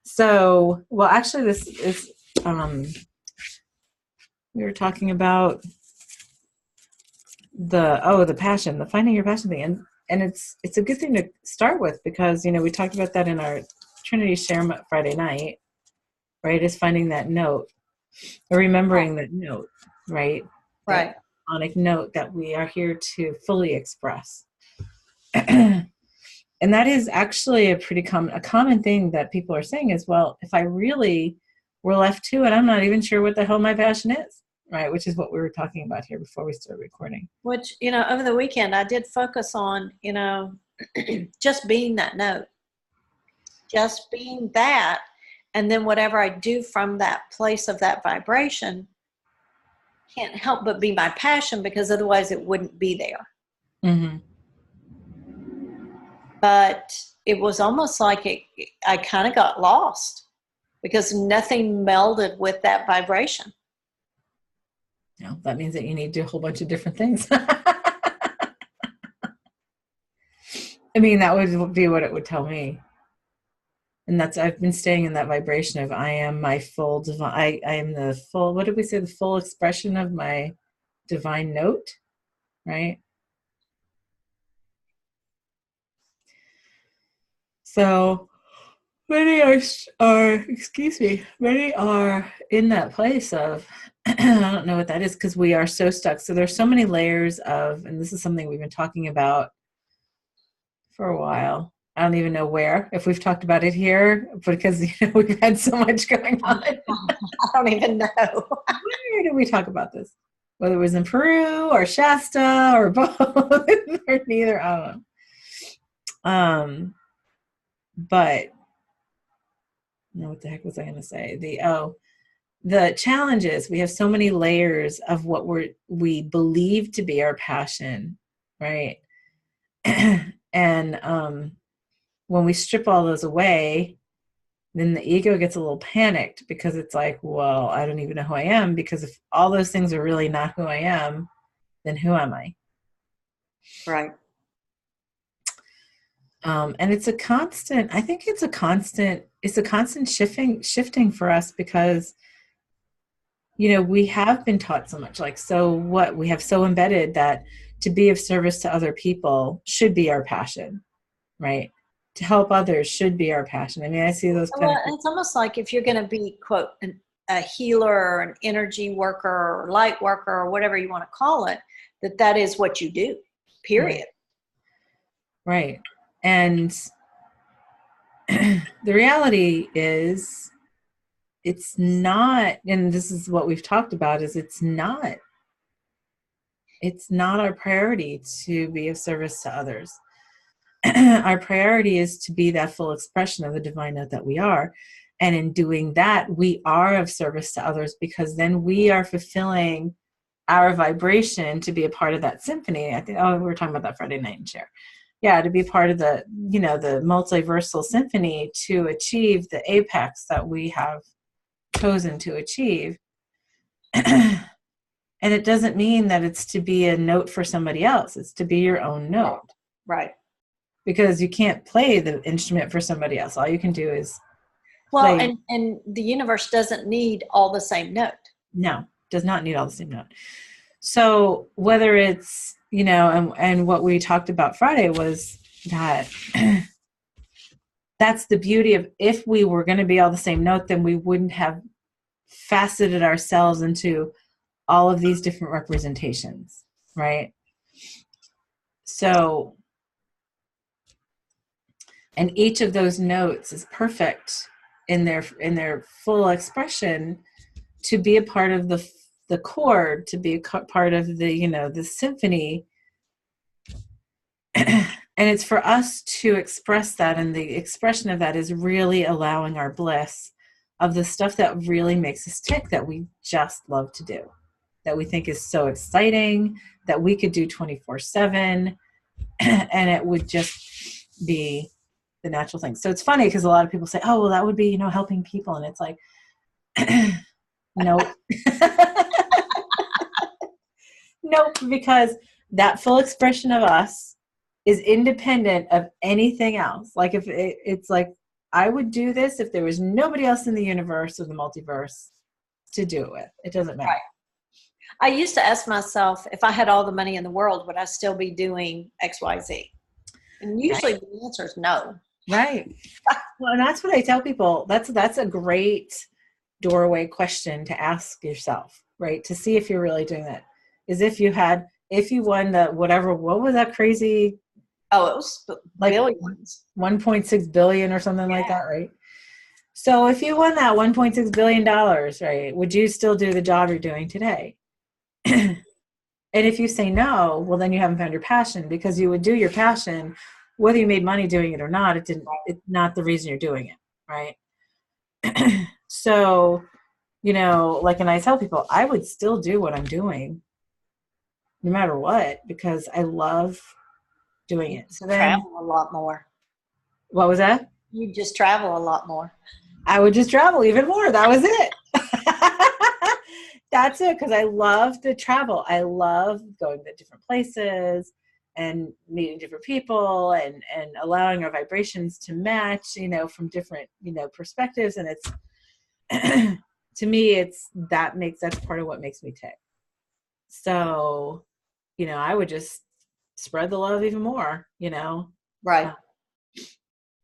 So, well, actually, this is, we were talking about the passion, the finding your passion thing. And it's a good thing to start with because, we talked about that in our Trinity Share Friday night, right? Is finding that note or remembering that note, right? Right. That sonic note that we are here to fully express. And that is actually a common thing that people are saying is, well, if I really were left to it, I'm not even sure what the hell my passion is, right? Which is what we were talking about here before we started recording. Which, over the weekend, I did focus on, just being that note, just being that. And then whatever I do from that place of that vibration can't help but be my passion because otherwise it wouldn't be there. Mm-hmm. But it was almost like I kind of got lost because nothing melded with that vibration. That means that you need to do a whole bunch of different things. I mean, that would be what it would tell me. And I've been staying in that vibration of I am my full divine, I am the full, what did we say? The full expression of my divine note, right? So many are in that place of, I don't know what that is because we are so stuck. So there's so many layers of, and this is something we've been talking about for a while. I don't even know if we've talked about it here because we've had so much going on. I don't even know. Where did we talk about this? Whether it was in Peru or Shasta or both or neither, I don't know. But no, what the heck was I going to say? The challenge is we have so many layers of what we believe to be our passion, right? And when we strip all those away, then the ego gets a little panicked because it's like, well, I don't even know who I am, because if all those things are really not who I am, then who am I? Right. And it's a constant shifting for us because, we have been taught so much, so what we have so embedded that to be of service to other people should be our passion, right? To help others should be our passion. I mean, I see those kind of. It's almost like if you're going to be, quote, a healer or an energy worker or light worker or whatever you want to call it, that is what you do, period. Right. And the reality is it's not, and this is what we've talked about, is it's not our priority to be of service to others. Our priority is to be that full expression of the divine note that we are. And in doing that, we are of service to others because then we are fulfilling our vibration to be a part of that symphony. I think, we were talking about that Friday night in Share. Yeah, to be part of the, the multiversal symphony to achieve the apex that we have chosen to achieve. And it doesn't mean that it's to be a note for somebody else. It's to be your own note. Right. Because you can't play the instrument for somebody else. All you can do is play. And the universe doesn't need all the same note. No, does not need all the same note. So whether it's, and what we talked about Friday was that that's the beauty of, if we were going to be all the same note, then we wouldn't have faceted ourselves into all of these different representations, right? So, and each of those notes is perfect in their full expression to be a part of the chord, to be a part of the symphony. And it's for us to express that, and the expression of that is really allowing our bliss of the stuff that really makes us tick, that we just love to do, that we think is so exciting, that we could do 24/7, and it would just be the natural thing. So it's funny because a lot of people say, oh, well, that would be, helping people. And it's like, nope. Nope, because that full expression of us is independent of anything else. Like if it's like I would do this if there was nobody else in the universe or the multiverse to do it with. It doesn't matter. Right. I used to ask myself, if I had all the money in the world, would I still be doing XYZ? And usually the answer is no. Right. Well, and that's what I tell people. That's a great doorway question to ask yourself, right? To see if you're really doing that. Is if you won the whatever, what was that crazy? Oh, it was like billions. 1.6 billion or something like that, right? So if you won that $1.6 billion, right, would you still do the job you're doing today? And if you say no, well, then you haven't found your passion, because you would do your passion whether you made money doing it or not. It's not the reason you're doing it, right? So, like, and I tell people, I would still do what I'm doing no matter what, because I love doing it. So then travel a lot more. What was that? You just travel a lot more. I would just travel even more. That was it. That's it, because I love to travel. I love going to different places and meeting different people and allowing our vibrations to match, from different, perspectives. And it's, to me, that's part of what makes me tick. So, I would just spread the love even more, Right.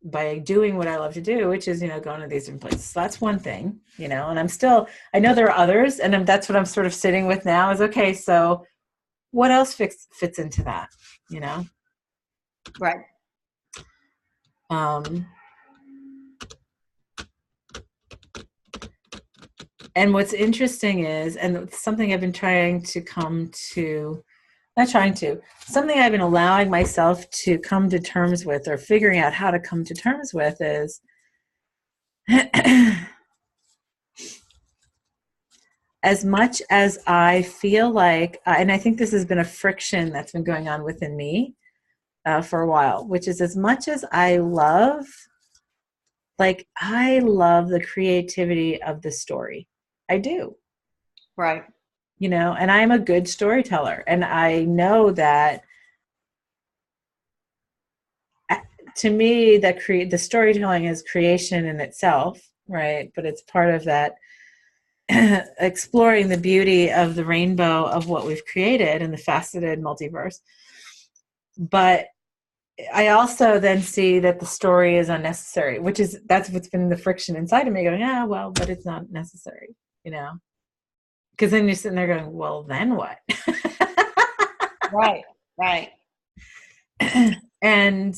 By doing what I love to do, which is, going to these different places. So that's one thing, and I know there are others, and that's what I'm sort of sitting with now is, okay, so what else fits into that, Right. And what's interesting is, and something I've been something I've been allowing myself to come to terms with, or figuring out how to come to terms with, is as much as I feel like, and I think this has been a friction that's been going on within me for a while, which is, as much as I love the creativity of the story. I do. Right. And I'm a good storyteller, and I know that, to me, that the storytelling is creation in itself, right? But it's part of that exploring the beauty of the rainbow of what we've created in the faceted multiverse. But I also then see that the story is unnecessary, that's what's been the friction inside of me, going, well, but it's not necessary, because then you're sitting there going, well, then what? Right. And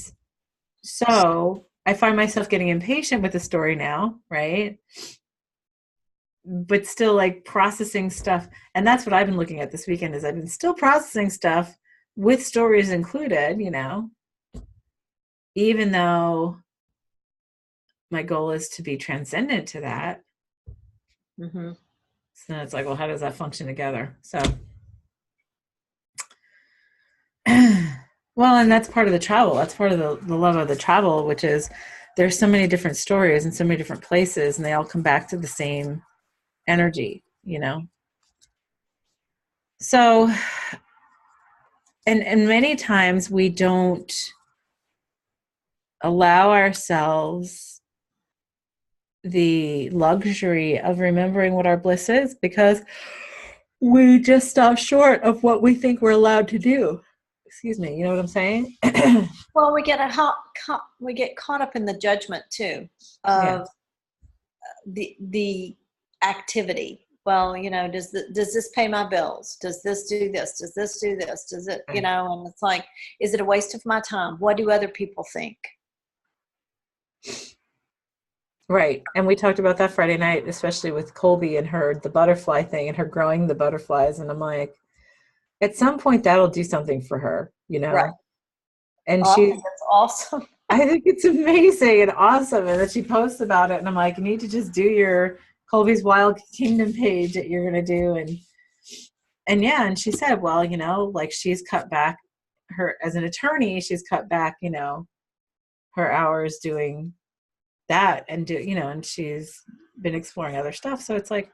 so I find myself getting impatient with the story now, right? But still, like, processing stuff. And that's what I've been looking at this weekend, is I've been still processing stuff with stories included, even though my goal is to be transcendent to that. Mm-hmm. So then it's like, well, how does that function together? So, well, and that's part of the travel. That's part of the love of the travel, which is there's so many different stories and so many different places, and they all come back to the same energy, So, and many times we don't allow ourselves the luxury of remembering what our bliss is, because we just stop short of what we think we're allowed to do. Excuse me, you know what I'm saying? Well, we get caught up in the judgment too of the activity. Well, does this pay my bills? Does this do this? Does this do this? Does it, and it's like, is it a waste of my time? What do other people think? Right. And we talked about that Friday night, especially with Colby and the butterfly thing and her growing the butterflies. And I'm like, at some point that'll do something for her, Right. And That's awesome. I think it's amazing and awesome. And then she posts about it, and I'm like, you need to just do your Colby's Wild Kingdom page that you're going to do. And she said, well, like, she's cut back as an attorney, she's cut back, her hours doing that, and and she's been exploring other stuff. So it's like,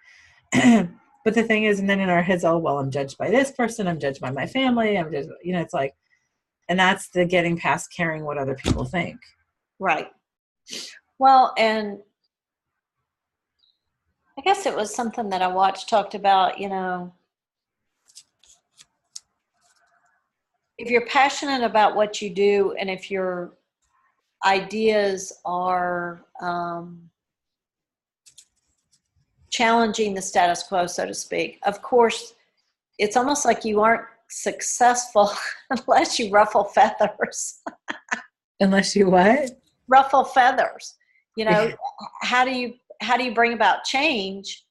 but the thing is, and then in our heads, oh, well, I'm judged by this person, I'm judged by my family, I'm just, it's like, and that's the getting past caring what other people think. Right. Well, and I guess it was something that I watched talked about, if you're passionate about what you do and if your ideas are challenging the status quo, so to speak, of course, it's almost like you aren't successful unless you ruffle feathers. Unless you what? Ruffle feathers. How do you bring about change,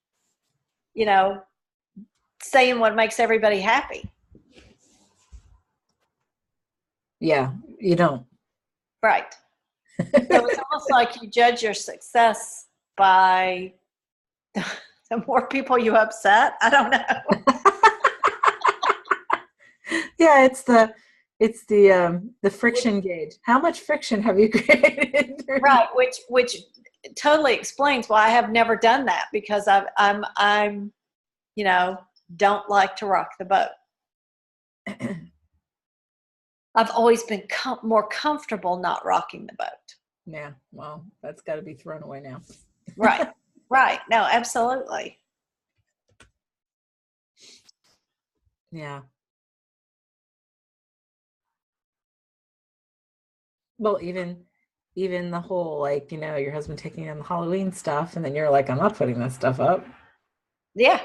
saying what makes everybody happy? Yeah, you don't. Right. So it's almost like you judge your success by the more people you upset. I don't know. Yeah, it's the friction gauge. How much friction have you created? Right, which totally explains why I have never done that, because I'm don't like to rock the boat. I've always been more comfortable not rocking the boat. Yeah, well, that's got to be thrown away now. Right, right. No, absolutely. Yeah. Well, even the whole, like, your husband taking on the Halloween stuff, and then you're like, I'm not putting that stuff up. Yeah.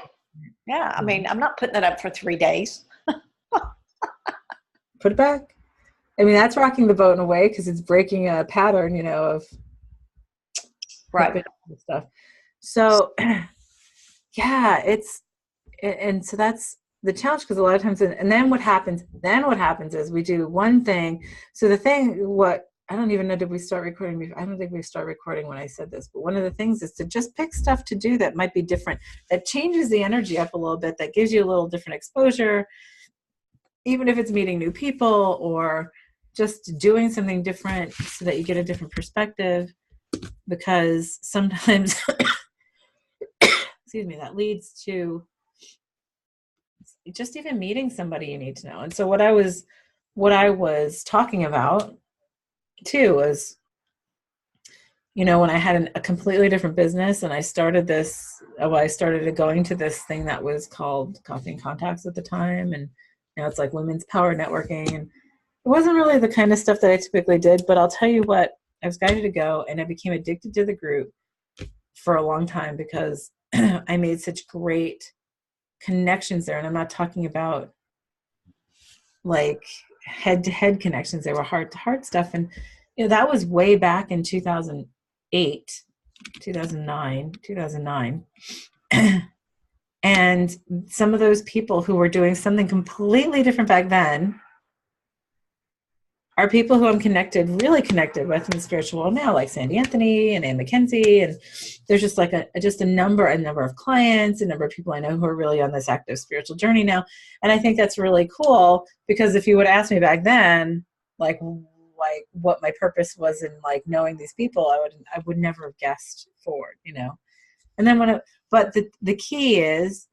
Yeah. I mean, I'm not putting it up for 3 days. Put it back. I mean, that's rocking the boat in a way, because it's breaking a pattern, of right stuff. So yeah, and so that's the challenge, because a lot of times, and then what happens is we do one thing. So the thing, I don't even know, did we start recording? I don't think we started recording when I said this, but one of the things is to just pick stuff to do that might be different, that changes the energy up a little bit, that gives you a little different exposure, even if it's meeting new people or just doing something different so that you get a different perspective. Because sometimes, excuse me, that leads to just even meeting somebody you need to know. And so what I was talking about too was, when I had a completely different business, and I started going to this thing that was called Coffee and Contacts at the time. And now it's like Women's Power Networking. And it wasn't really the kind of stuff that I typically did, but I'll tell you what, I was guided to go, and I became addicted to the group for a long time, because I made such great connections there. And I'm not talking about like head-to-head connections. They were heart-to-heart stuff. And that was way back in 2008, 2009. And some of those people who were doing something completely different back then are people who I'm really connected with in the spiritual world now, like Sandy Anthony and Ann McKenzie. And there's just like a number of clients, a number of people I know who are really on this active spiritual journey now. And I think that's really cool, because if you would ask me back then, like what my purpose was in like knowing these people, I would never have guessed forward, And then but the key is,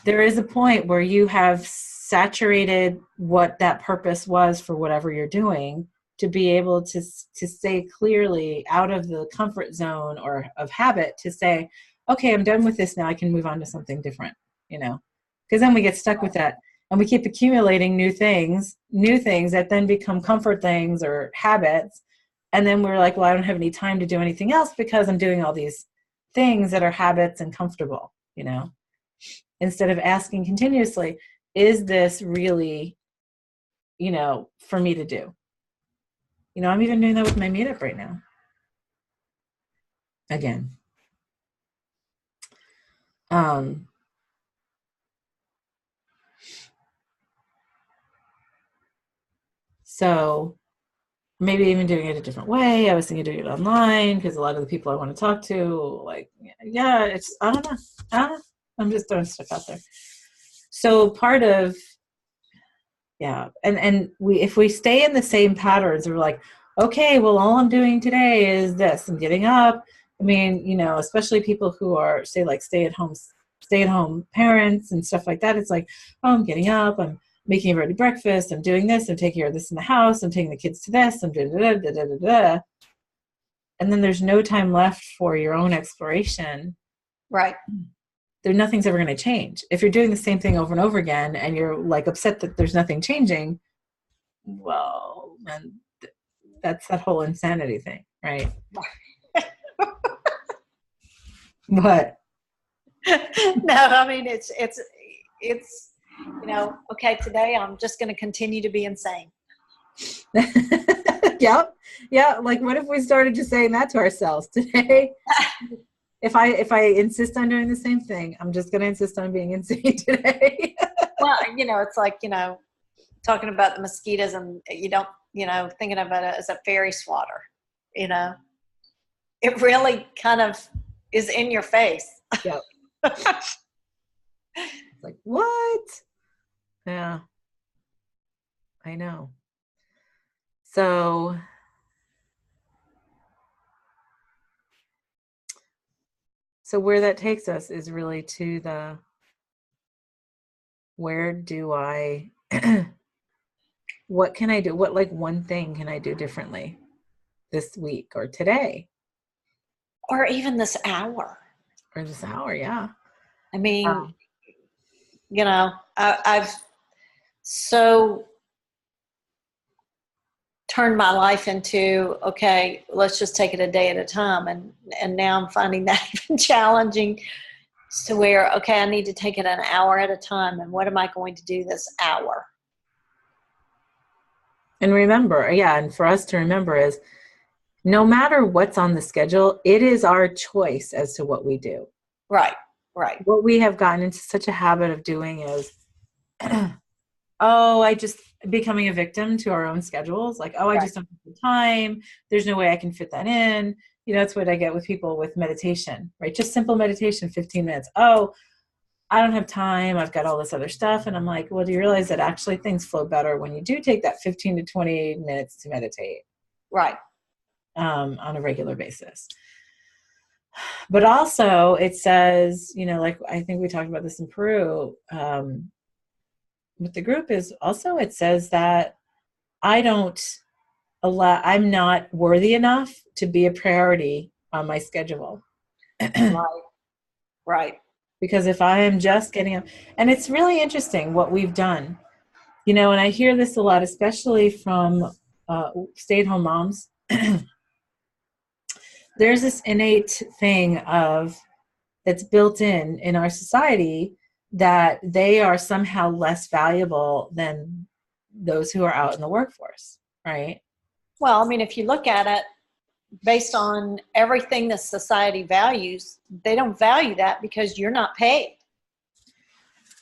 there is a point where you have saturated what that purpose was for whatever you're doing, to be able to say clearly out of the comfort zone or of habit, to say, okay, I'm done with this now, I can move on to something different, because then we get stuck with that, and we keep accumulating new things that then become comfort things or habits. And then we're like, well, I don't have any time to do anything else, because I'm doing all these things that are habits and comfortable, instead of asking continuously, is this really, for me to do? I'm even doing that with my meetup right now. Again. So maybe even doing it a different way. I was thinking doing it online, because a lot of the people I want to talk to, like, I don't know. I'm just throwing stuff out there. So part of, and if we stay in the same patterns, we're like, okay, well, all I'm doing today is this. I'm getting up. I mean, especially people who are, say, like stay-at-home parents and stuff like that. It's like, oh, I'm getting up. I'm making everybody breakfast. I'm doing this. I'm taking care of this in the house. I'm taking the kids to this. I'm doing da da da da da. and then there's no time left for your own exploration, Right. nothing's ever going to change. If you're doing the same thing over and over again and you're like upset that there's nothing changing, well, then that's that whole insanity thing, right? But no, I mean, it's, okay, today I'm just going to continue to be insane. Yep. Yeah. Like, what if we started just saying that to ourselves today? If I insist on doing the same thing, I'm just going to insist on being insane today. Well, it's like, talking about the mosquitoes, and you don't, thinking about it as a fairy swatter, it really kind of is in your face. Yep. Like, what? Yeah, I know. So where that takes us is really to where do I, what can I do? What, like, one thing can I do differently this week or today? Or even this hour. Or this hour, yeah. I mean, I've so turned my life into, okay, let's just take it a day at a time. And now I'm finding that even challenging, to where, okay, I need to take it an hour at a time. And what am I going to do this hour? And remember, and for us to remember is, no matter what's on the schedule, it is our choice as to what we do. Right. What we have gotten into such a habit of doing is, I just becoming a victim to our own schedules. Like, I just don't have the time. There's no way I can fit that in. That's what I get with people with meditation, right? Just simple meditation, 15 minutes. Oh, I don't have time. I've got all this other stuff. And I'm like, well, do you realize that actually things flow better when you do take that 15 to 20 minutes to meditate? Right. On a regular basis. But also it says, like, I think we talked about this in Peru, with the group, is also, it says that I'm not worthy enough to be a priority on my schedule. Right. Because if I am just getting up, and it's really interesting what we've done, and I hear this a lot, especially from stay-at-home moms. There's this innate thing that's built in our society, that they are somehow less valuable than those who are out in the workforce, right? Well, I mean, if you look at it based on everything that society values, they don't value that because you're not paid.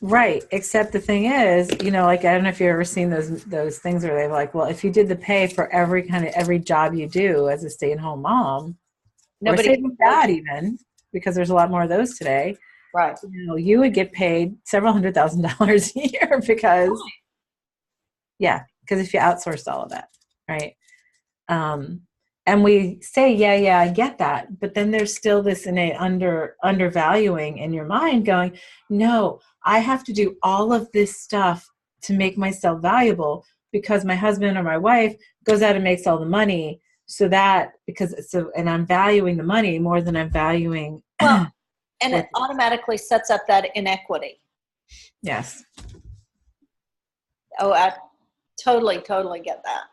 Right. Except the thing is, like, I don't know if you've ever seen those things where they're like, well, if you did the pay for every job you do as a stay-at-home mom, nobody, or stay-at-home dad even, because there's a lot more of those today. Right. You would get paid several $100,000 a year because if you outsourced all of that, right? And we say, yeah, I get that. But then there's still this innate undervaluing in your mind going, no, I have to do all of this stuff to make myself valuable because my husband or my wife goes out and makes all the money. And I'm valuing the money more than I'm valuing. Well, and it automatically sets up that inequity. Yes. Oh, I totally get that.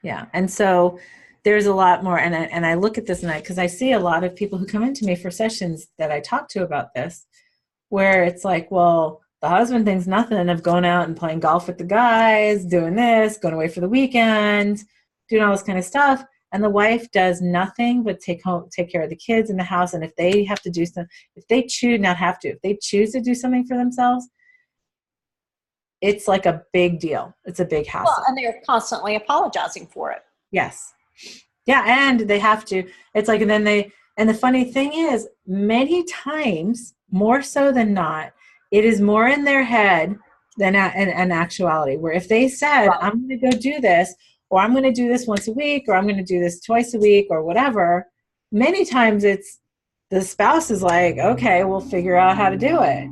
Yeah. And so there's a lot more. And I look at this because I see a lot of people who come into me for sessions that I talk to about this, where it's like, well, the husband thinks nothing of going out and playing golf with the guys, doing this, going away for the weekend, doing all this kind of stuff. And the wife does nothing but take care of the kids in the house. And if they have to do something, if they choose to do something for themselves, it's like a big deal. It's a big hassle. Well, and they're constantly apologizing for it. Yes. Yeah. And they have to, it's like, and the funny thing is, many times, more so than not, it is more in their head than in actuality, where if they said, right, I'm going to go do this, or I'm going to do this once a week, or I'm going to do this twice a week, or whatever, many times it's the spouse is like, okay, we'll figure out how to do it.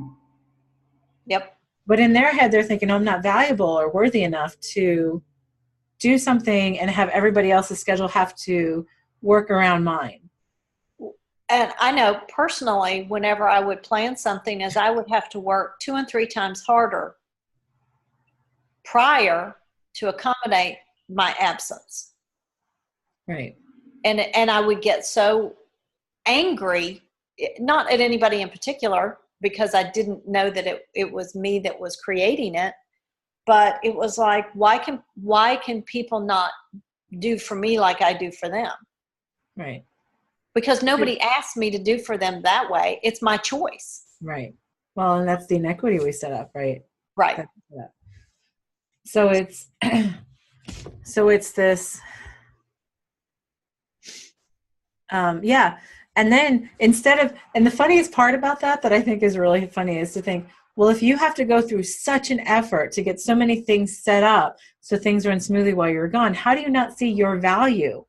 Yep. But in their head, they're thinking, I'm not valuable or worthy enough to do something and have everybody else's schedule have to work around mine. And I know personally, whenever I would plan something, is I would have to work 2 and 3 times harder prior to accommodate my absence. Right. And I would get so angry, not at anybody in particular, because I didn't know that it was me that was creating it, but it was like, why can people not do for me like I do for them? Right. Because nobody asked me to do for them that way. It's my choice. Right. Well, and that's the inequity we set up, right? Right. So it's this, yeah. And then and the funniest part about that I think is really funny is to think, well, if you have to go through such an effort to get so many things set up so things run smoothly while you're gone, how do you not see your value?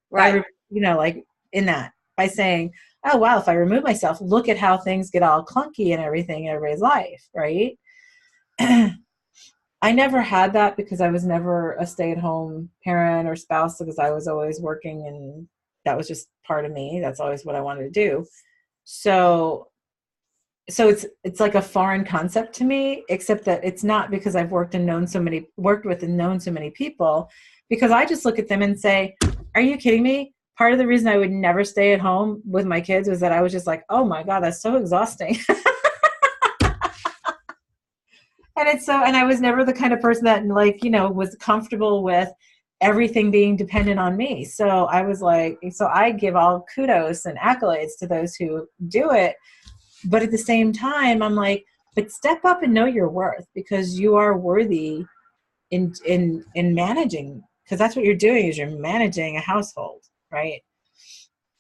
Right. Like in that, by saying, oh, wow, if I remove myself, look at how things get all clunky and everything in everybody's life, right? I never had that because I was never a stay-at-home parent or spouse, because I was always working, and that was just part of me. That's always what I wanted to do. So it's like a foreign concept to me, except that it's not, because I've worked with and known so many people, because I just look at them and say, are you kidding me? Part of the reason I would never stay at home with my kids was that I was just like, oh my God, that's so exhausting. And I was never the kind of person that, like, was comfortable with everything being dependent on me. So I was like, so I give all kudos and accolades to those who do it. But at the same time, I'm like, but step up and know your worth, because you are worthy in managing, because that's what you're doing, is you're managing a household, right?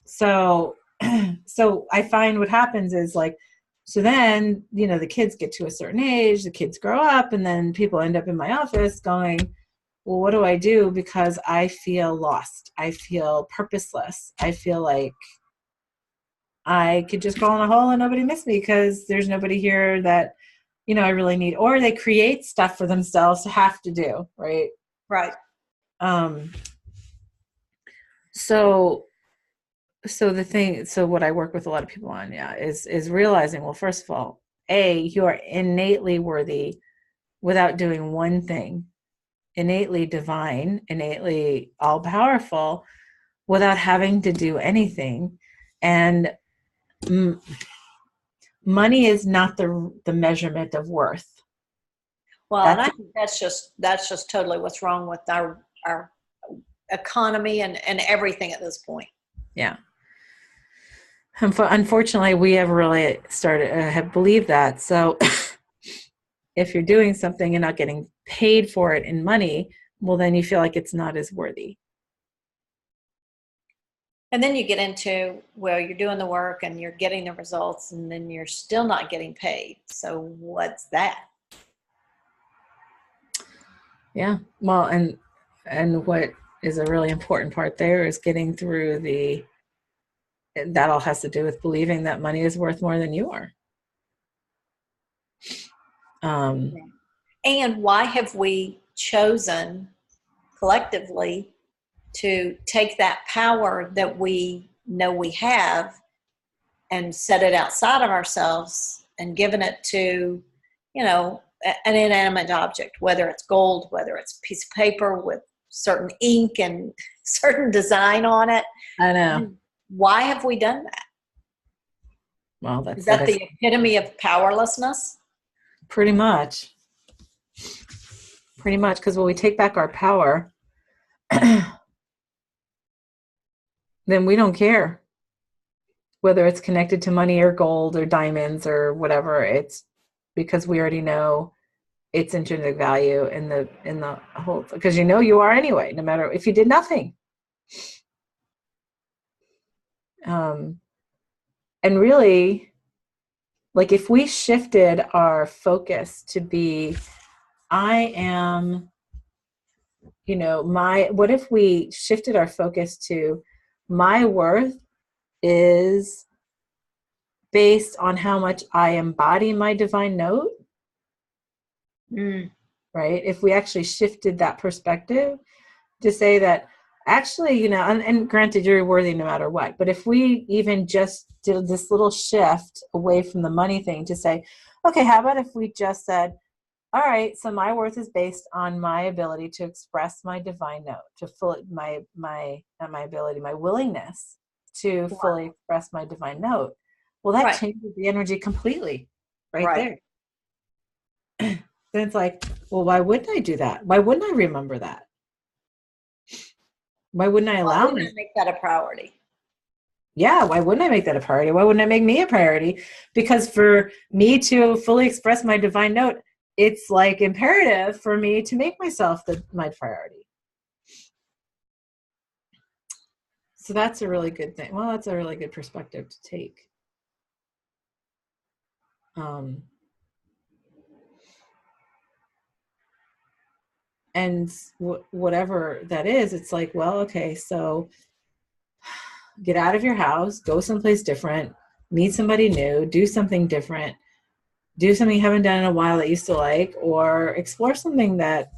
So I find what happens is, like, so then, the kids get to a certain age, the kids grow up, and then people end up in my office going, well, what do I do? Because I feel lost. I feel purposeless. I feel like I could just go in a hole and nobody missed me, because there's nobody here that, I really need. Or they create stuff for themselves to have to do, right? Right. So what I work with a lot of people on, is realizing, well, first of all, you are innately worthy without doing one thing, innately divine, innately all powerful without having to do anything. And money is not the measurement of worth. Well, and I think that's just totally what's wrong with our economy and everything at this point. Yeah. Unfortunately, we have really have believed that. So if you're doing something and not getting paid for it in money, well, then you feel like it's not as worthy. And then you get into, well, you're doing the work and you're getting the results, and then you're still not getting paid. So what's that? Yeah. Well, and what is a really important part there is getting through that all has to do with believing that money is worth more than you are. And why have we chosen collectively to take that power that we know we have and set it outside of ourselves and given it to, an inanimate object, whether it's gold, whether it's a piece of paper with certain ink and certain design on it? I know. Why have we done that? Well, is that the epitome of powerlessness? Pretty much, because when we take back our power, then we don't care whether it's connected to money or gold or diamonds or whatever. It's because we already know its intrinsic value in the whole, because you are anyway, no matter if you did nothing. And really, like, if we shifted our focus to be, I am, what if we shifted our focus to, my worth is based on how much I embody my divine note, right? If we actually shifted that perspective to say that Actually, and granted, you're worthy no matter what. But if we even just did this little shift away from the money thing to say, okay, how about if we just said, all right, so my worth is based on my ability to express my divine note, to fully not my ability, my willingness to fully express my divine note. Well, that changes the energy completely, right there. Then it's like, well, why wouldn't I do that? Why wouldn't I remember that? Why wouldn't I allow me to make that a priority? Yeah, why wouldn't I make that a priority? Why wouldn't I make me a priority? Because for me to fully express my divine note, it's like imperative for me to make myself my priority. So that's a really good thing. Well, that's a really good perspective to take. And whatever that is, it's like, well, okay, so get out of your house, go someplace different, meet somebody new, do something different, do something you haven't done in a while that you still like, or explore something that,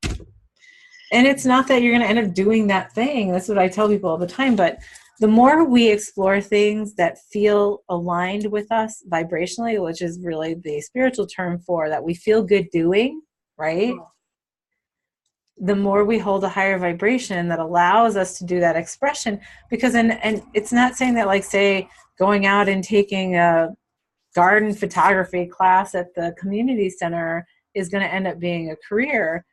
and it's not that you're going to end up doing that thing. That's what I tell people all the time. But the more we explore things that feel aligned with us vibrationally, which is really the spiritual term for that we feel good doing, right? The more we hold a higher vibration that allows us to do that expression. Because, and it's not saying that, like, say, going out and taking a garden photography class at the community center is going to end up being a career.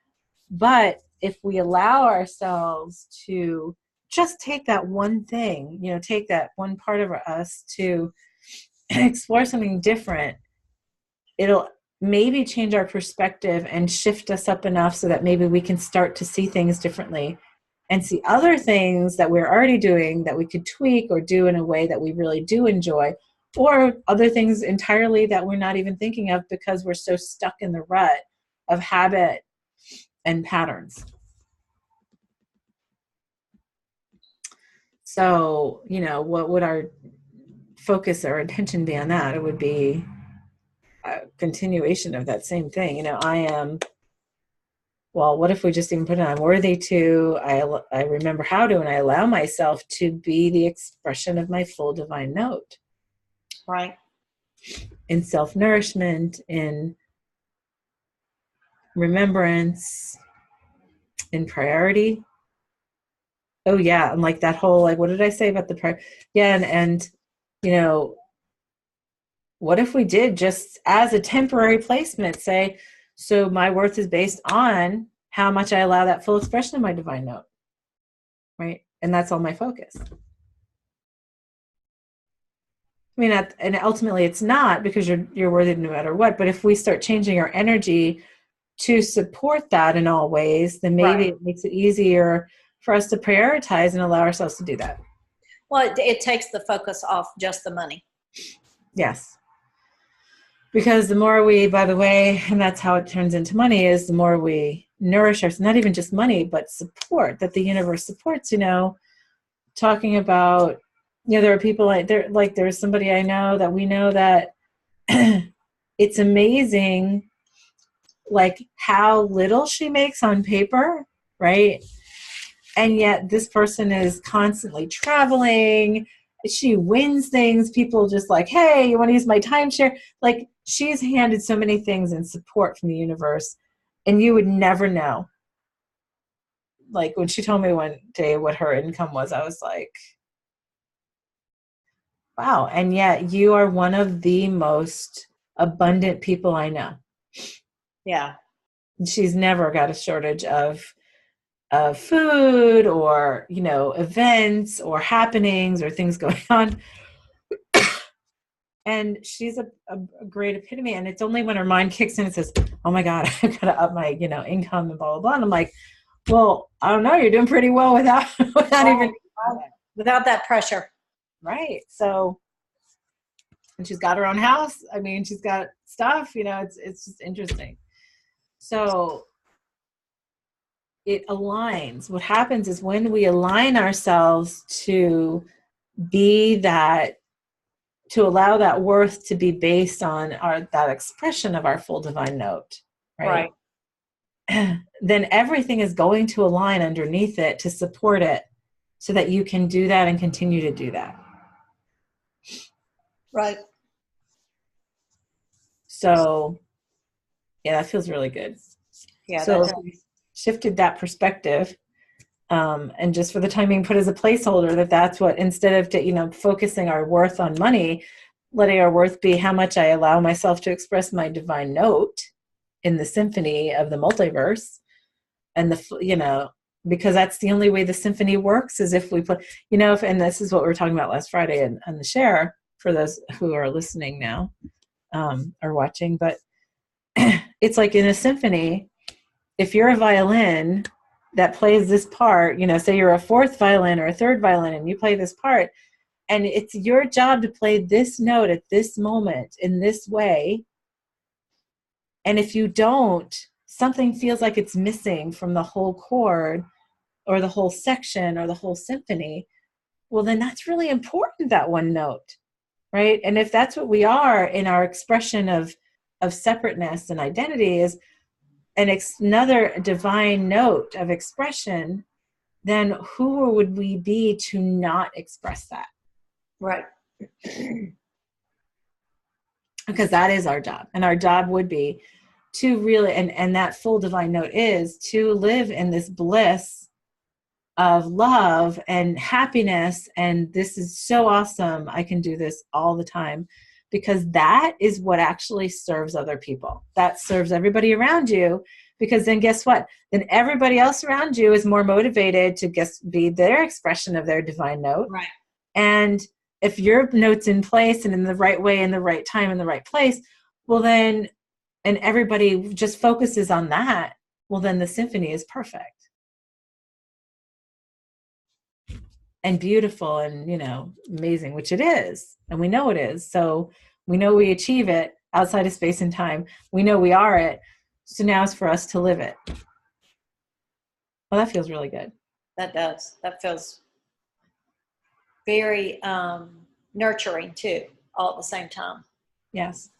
But if we allow ourselves to just take that one thing, take that one part of us to explore something different, it'll maybe change our perspective and shift us up enough so that maybe we can start to see things differently and see other things that we're already doing that we could tweak or do in a way that we really do enjoy, or other things entirely that we're not even thinking of because we're so stuck in the rut of habit and patterns. So, what would our focus or attention be on that? It would be a continuation of that same thing. I am, well, what if we just even put it, I'm worthy to, I remember how to, and I allow myself to be the expression of my full divine note. Right. In self-nourishment, in remembrance, in priority. Oh yeah. And like that whole, like, what did I say about the priority? Yeah. And what if we did just as a temporary placement say, so my worth is based on how much I allow that full expression of my divine note, right? And that's all my focus. I mean, and ultimately it's not, because you're worthy no matter what. But if we start changing our energy to support that in all ways, then maybe it makes it easier for us to prioritize and allow ourselves to do that. Well, it takes the focus off just the money. Yes. Because the more we, by the way, and that's how it turns into money, is the more we nourish ourselves, not even just money, but support that the universe supports, talking about, there are people there's somebody I know that we know that it's amazing, like how little she makes on paper, right? And yet this person is constantly traveling. She wins things. People just like, hey, you want to use my timeshare? Like, she's handed so many things in support from the universe, and you would never know. Like, when she told me one day what her income was, I was like, wow. And yet you are one of the most abundant people I know. Yeah. She's never got a shortage of food or, events or happenings or things going on. And she's a great epitome. And it's only when her mind kicks in and says, oh my God, I've got to up my, income and blah, blah, blah. And I'm like, well, I don't know. You're doing pretty well without even without that pressure. Right. So, and she's got her own house. I mean, she's got stuff, it's just interesting. So it aligns. What happens is when we align ourselves to be that, to allow that worth to be based on that expression of our full divine note, right? then everything is going to align underneath it to support it so that you can do that and continue to do that. Right. So, yeah, that feels really good. Yeah. So if we shifted that perspective, and just for the timing put as a placeholder that's what, instead of focusing our worth on money, letting our worth be how much I allow myself to express my divine note in the symphony of the multiverse. And because that's the only way the symphony works, is if we put, and this is what we were talking about last Friday on the share for those who are listening now, or watching. But it's like in a symphony, if you're a violin that plays this part, say you're a fourth violin or a third violin and you play this part, and it's your job to play this note at this moment in this way. And if you don't, something feels like it's missing from the whole chord or the whole section or the whole symphony. Well, then that's really important, that one note, right? And if that's what we are in our expression of separateness and identity, is another divine note of expression, then who would we be to not express that? Right. Because that is our job. And our job would be to really, and that full divine note is to live in this bliss of love and happiness. And this is so awesome. I can do this all the time, because that is what actually serves other people. That serves everybody around you. Because then guess what? Then everybody else around you is more motivated to be their expression of their divine note. Right. And if your note's in place and in the right way, in the right time, in the right place, well then, and everybody just focuses on that, well then the symphony is perfect and beautiful and, amazing, which it is. And we know it is. So we know we achieve it outside of space and time. We know we are it. So now it's for us to live it. Well, that feels really good. That does. That feels very nurturing too, all at the same time. Yes.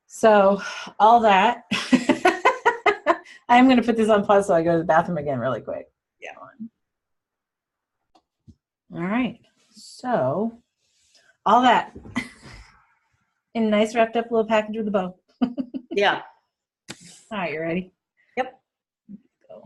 So all that, I'm going to put this on pause so I go to the bathroom again really quick. Yeah. All right. So all that in a nice wrapped up little package with a bow. Yeah. All right. You ready? Yep. Go.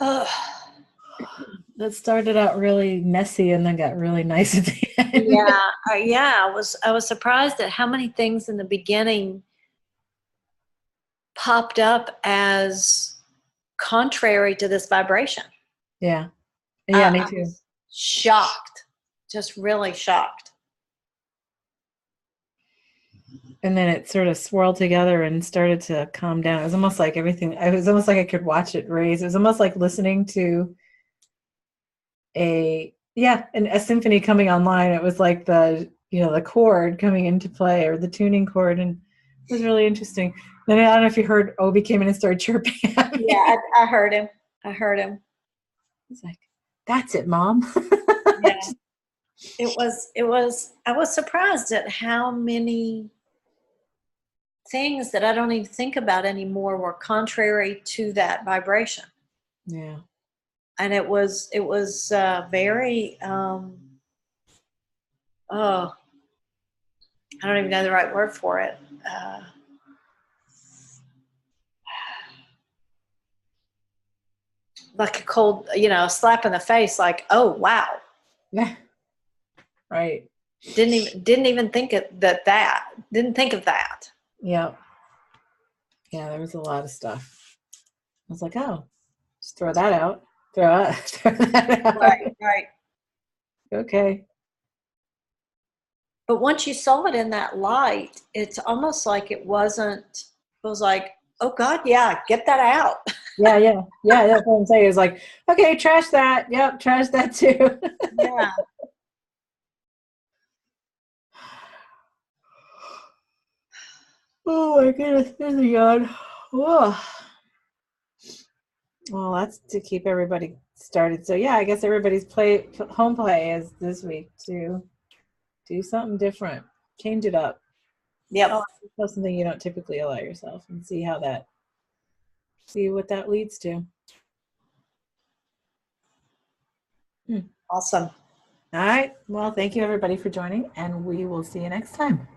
That started out really messy and then got really nice at the end. Yeah, yeah. I was surprised at how many things in the beginning popped up as contrary to this vibration. Yeah. Yeah, me I too. was shocked, just really shocked. And then it sort of swirled together and started to calm down. It was almost like everything, it was almost like I could watch it raise. It was almost like listening to a symphony coming online. It was like the chord coming into play, or the tuning chord, and it was really interesting. Then I don't know if you heard, Obi came in and started chirping at me. Yeah, I heard him. I heard him. It's like, that's it, Mom. Yeah. It was I was surprised at how many things that I don't even think about anymore were contrary to that vibration. Yeah. And it was very oh, I don't even know the right word for it. Like a cold, slap in the face, like, oh wow. Yeah. Right. Didn't even think didn't think of that. Yeah. Yeah, there was a lot of stuff. I was like, oh, just throw that out. Throw that out. Right. Okay. But once you saw it in that light, it's almost like it was like, oh God, yeah, get that out. Yeah. That's what I'm saying. It's like, okay, trash that. Yep, trash that too. Yeah. Oh my goodness, there's a yawn. Whoa. Well, that's to keep everybody started. So yeah, I guess everybody's home play is this week to do something different, change it up. Yep. That's something you don't typically allow yourself, and see what that leads to. Awesome. All right. Well, thank you everybody for joining, and we will see you next time.